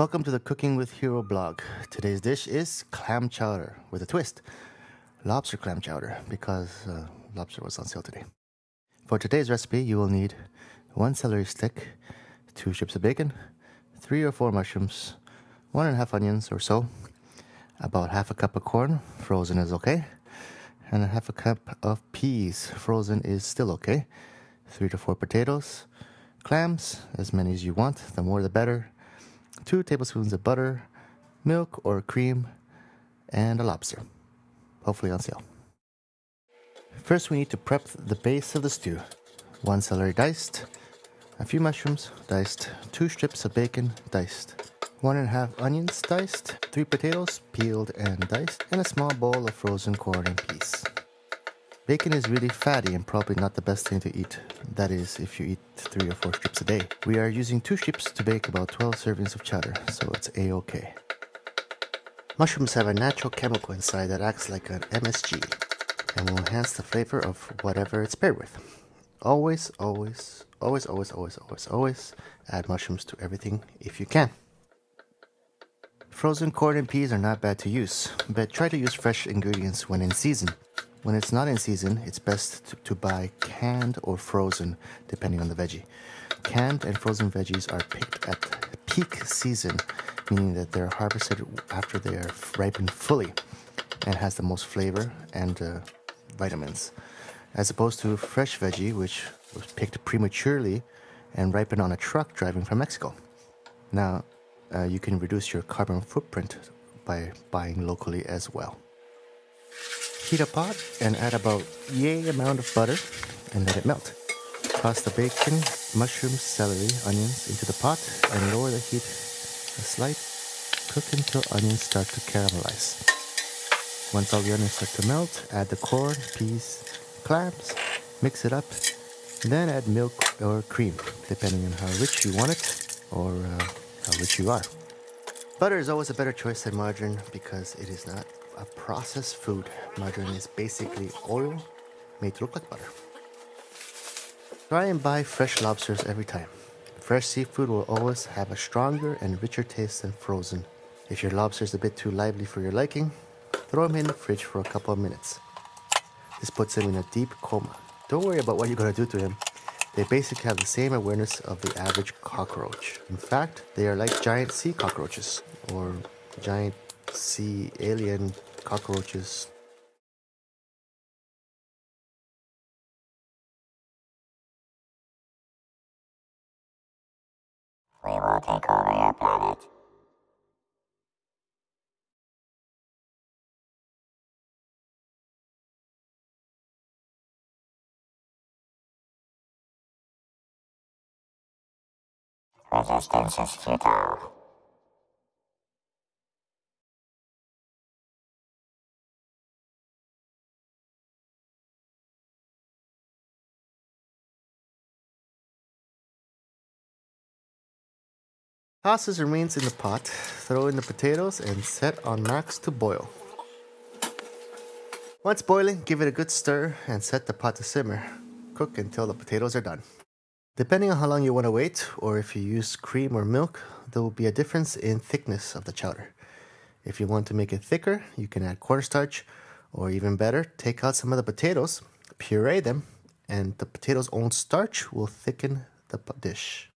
Welcome to the Cooking with Hiro blog. Today's dish is clam chowder with a twist. Lobster clam chowder because lobster was on sale today. For today's recipe, you will need 1 celery stick, 2 strips of bacon, 3 or 4 mushrooms, 1½ onions or so, about half a cup of corn, frozen is okay, and ½ a cup of peas, frozen is still okay, 3 to 4 potatoes, clams, as many as you want, the more the better, 2 tablespoons of butter, milk or cream, and a lobster, hopefully on sale. First we need to prep the base of the stew. 1 celery diced, a few mushrooms diced, 2 strips of bacon diced, 1½ onions diced, 3 potatoes peeled and diced, and a small bowl of frozen corn and peas. Bacon is really fatty and probably not the best thing to eat. That is, if you eat 3 or 4 strips a day. We are using 2 strips to bake about 12 servings of chowder, so it's a-okay. Mushrooms have a natural chemical inside that acts like an MSG and will enhance the flavor of whatever it's paired with. Always add mushrooms to everything if you can. Frozen corn and peas are not bad to use, but try to use fresh ingredients when in season. When it's not in season, it's best to buy canned or frozen, depending on the veggie. Canned and frozen veggies are picked at peak season, meaning that they're harvested after they are ripened fully and has the most flavor and vitamins, as opposed to fresh veggie, which was picked prematurely and ripened on a truck driving from Mexico. Now, you can reduce your carbon footprint by buying locally as well. Heat a pot and add about yay amount of butter and let it melt. Toss the bacon, mushrooms, celery, onions into the pot and lower the heat a slight. Cook until onions start to caramelize. Once all the onions start to melt, add the corn, peas, clams, mix it up, then add milk or cream, depending on how rich you want it or how rich you are. Butter is always a better choice than margarine because it is not a processed food. Margarine is basically oil made to look like butter. Try and buy fresh lobsters every time. Fresh seafood will always have a stronger and richer taste than frozen. If your lobster is a bit too lively for your liking, throw him in the fridge for a couple of minutes. This puts him in a deep coma. Don't worry about what you're going to do to him. They basically have the same awareness of the average cockroach. In fact, they are like giant sea cockroaches or giant sea alien cockroaches. We will take over your planet. Resistance is futile. Toss his remains in the pot, throw in the potatoes, and set on max to boil. Once boiling, give it a good stir and set the pot to simmer. Cook until the potatoes are done. Depending on how long you want to wait, or if you use cream or milk, there will be a difference in thickness of the chowder. If you want to make it thicker, you can add cornstarch, or even better, take out some of the potatoes, puree them, and the potatoes' own starch will thicken the dish.